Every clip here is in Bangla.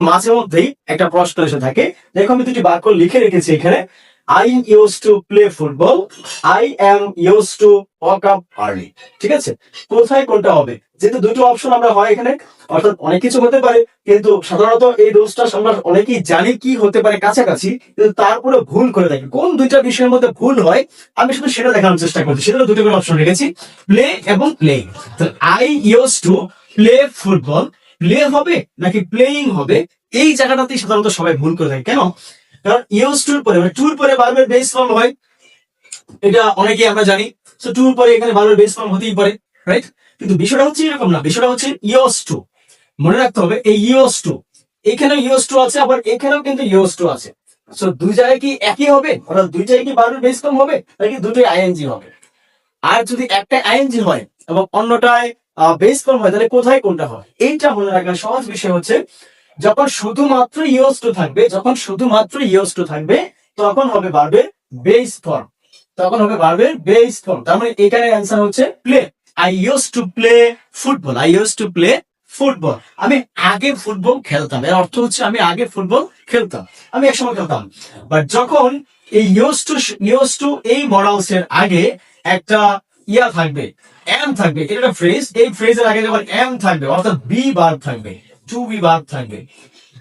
মাঝে মধ্যেই একটা প্রশ্ন এসে থাকে। দেখো আমি দুটি বাক্য লিখে রেখেছি এখানে। I use to play football, I am use to walk up early. ঠিক আছে, কোথায় কোনটা হবে? যেহেতু দুটো অপশন আমরা হয় এখানে, অর্থাৎ অনেক কিছু হতে পারে, কিন্তু সাধারণত এই রুলসটা আমরা অনেকেই জানি কি হতে পারে কাছাকাছি, কিন্তু তারপরে ভুল করে থাকি। কোন দুইটা বিষয়ের মধ্যে ভুল হয় আমি শুধু সেটা দেখানোর চেষ্টা করছি। সেটা দুটো করে অপশন রেখেছি, প্লে এবং playing. I use to play football, play হবে নাকি প্লেইং হবে, এই জায়গাটাতেই সাধারণত সবাই ভুল করে থাকে। কেন? কারণ ইউজ টুর পরে মানে টুর পরে ভার্বের বেস ফর্ম হয়, এটা অনেকেই আমরা জানি। সো টুর পরে এখানে ভার্বের বেস ফর্ম হতেই পারে, রাইট? কিন্তু বিষয়টা হচ্ছে এরকম না, বিষয়টা হচ্ছে ইউজ টু। মনে রাখতে হবে এই ইউজ টু, এখানে ইউজ টু আছে, আবার এখানেও কিন্তু ইউজ টু আছে। সো দুই জায়গায় কি একই হবে, অর্থাৎ দুই জায়গায় কি ভার্বের বেস ফর্ম হবে নাকি দুটোই আইএনজি হবে? আর যদি একটা আইএনজি হয় এবং অন্যটায় বেস ফর্ম হয়, তাহলে কোথায় কোনটা হয়? এইটা মনে রাখার সহজ বিষয় হচ্ছে, যখন শুধুমাত্র ইউজ টু থাকবে, যখন শুধুমাত্র ইউজ টু থাকবে, তখন হবে ভার্বের বেস ফর্ম, তখন হবে ভার্বের বেস ফর্ম। তার মানে এখানে অ্যান্সার হচ্ছে play. I use to play football, I use to play football. আমি আগে ফুটবল খেলতাম, এর অর্থ হচ্ছে আমি আগে ফুটবল খেলতাম, আমি একসময় খেলতাম। বাট যখন এই ইউজ টু এই মডালস এর আগে একটা ইয়া থাকবে, এম থাকবে, এটা একটা ফ্রেজ, এই ফ্রেজের আগে যখন এম থাকবে, অর্থাৎ বি ভার্ব থাকবে, টু বি ভার্ব থাকবে,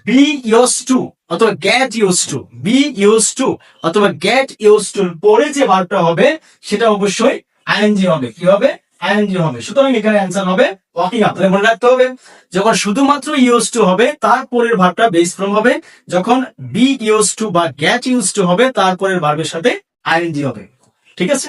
বি ইউজ টু অথবা get used to, be used to অথবা গেট ইউজ টু পরে যে ভার্বটা হবে সেটা অবশ্যই আইএনজি হবে। কি হবে? আইএনজি হবে। সুতরাং এখানে অ্যান্সার হবে ওয়াকিং আপ। তাহলে মনে রাখতে হবে, যখন শুধুমাত্র ইউজ টু হবে তারপরের ভার্বটা বেস ফর্ম হবে, যখন বি ইউজ টু বা গেট ইউজ টু হবে তারপরের ভার্বের সাথে আইএনজি হবে। ঠিক আছে?